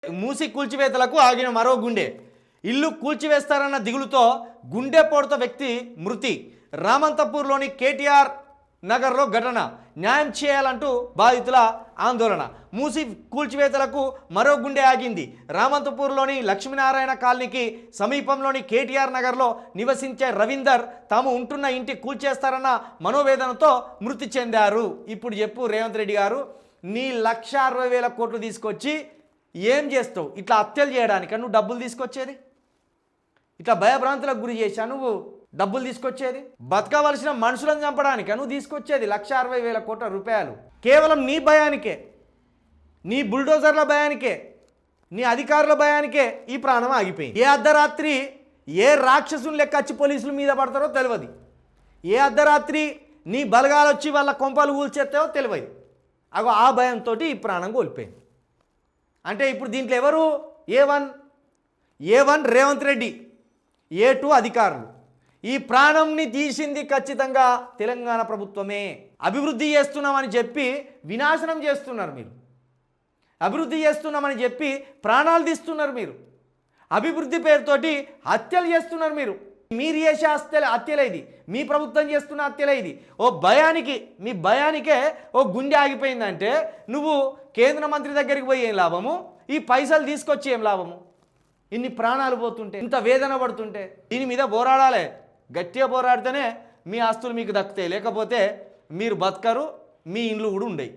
మూసి కూల్చివేతలకు ఆగిన మరో గుండె. ఇల్లు కూల్చివేస్తారన్న దిగులుతో గుండెపోటుతో వ్యక్తి మృతి. రామంతపూర్లోని కేటీఆర్ నగర్లో ఘటన. న్యాయం చేయాలంటూ బాధితుల ఆందోళన. మూసి కూల్చివేతలకు మరో గుండె ఆగింది. రామంతపూర్లోని లక్ష్మీనారాయణ కాలనీకి సమీపంలోని కేటీఆర్ నగర్లో నివసించే రవీందర్ తాము ఉంటున్న ఇంటి కూల్చేస్తారన్న మనోవేదనతో మృతి చెందారు. ఇప్పుడు చెప్పు రేవంత్ రెడ్డి గారు, నీ 1,60,000 కోట్లు తీసుకొచ్చి ఏం చేస్తావు? ఇట్లా హత్యలు చేయడానికి నువ్వు డబ్బులు తీసుకొచ్చేది? ఇట్లా భయభ్రాంతులకు గురి చేశా నువ్వు డబ్బులు తీసుకొచ్చేది? బతకవలసిన మనుషులను చంపడానికి నువ్వు తీసుకొచ్చేది 1,60,000 కోట్ల రూపాయలు. కేవలం నీ భయానికే, నీ బుల్డోజర్ల భయానికే, నీ అధికారుల భయానికే ఈ ప్రాణం ఆగిపోయింది. ఏ అర్ధరాత్రి ఏ రాక్షసుని లెక్క వచ్చి పోలీసుల మీద పడతారో తెలియదు. ఏ అర్ధరాత్రి నీ బలగాలు వచ్చి వాళ్ళ కొంపలు కూల్చేస్తావో తెలియదు. అగో ఆ భయంతో ఈ ప్రాణం కోల్పోయింది. అంటే ఇప్పుడు దీంట్లో ఎవరు? ఏ1 రేవంత్ రెడ్డి, ఏ2 అధికారులు. ఈ ప్రాణంని తీసింది ఖచ్చితంగా తెలంగాణ ప్రభుత్వమే. అభివృద్ధి చేస్తున్నామని చెప్పి వినాశనం చేస్తున్నారు మీరు. అభివృద్ధి చేస్తున్నామని చెప్పి ప్రాణాలు తీస్తున్నారు మీరు. అభివృద్ధి పేరుతోటి హత్యలు చేస్తున్నారు మీరు. మీరు చేసే హత్యలే ఇది. మీ ప్రభుత్వం చేస్తున్న హత్యలే ఇది. ఓ భయానికి, మీ భయానికే ఓ గుండె ఆగిపోయిందంటే నువ్వు కేంద్ర మంత్రి దగ్గరికి పోయి ఏం లాభము? ఈ పైసలు తీసుకొచ్చి ఏం లాభము? ఇన్ని ప్రాణాలు పోతుంటే, ఇంత వేదన పడుతుంటే దీని మీద పోరాడాలి. గట్టిగా పోరాడితేనే మీ ఆస్తులు మీకు దక్కుతాయి. లేకపోతే మీరు బతకరు, మీ ఇండ్లు కూడా ఉండయి.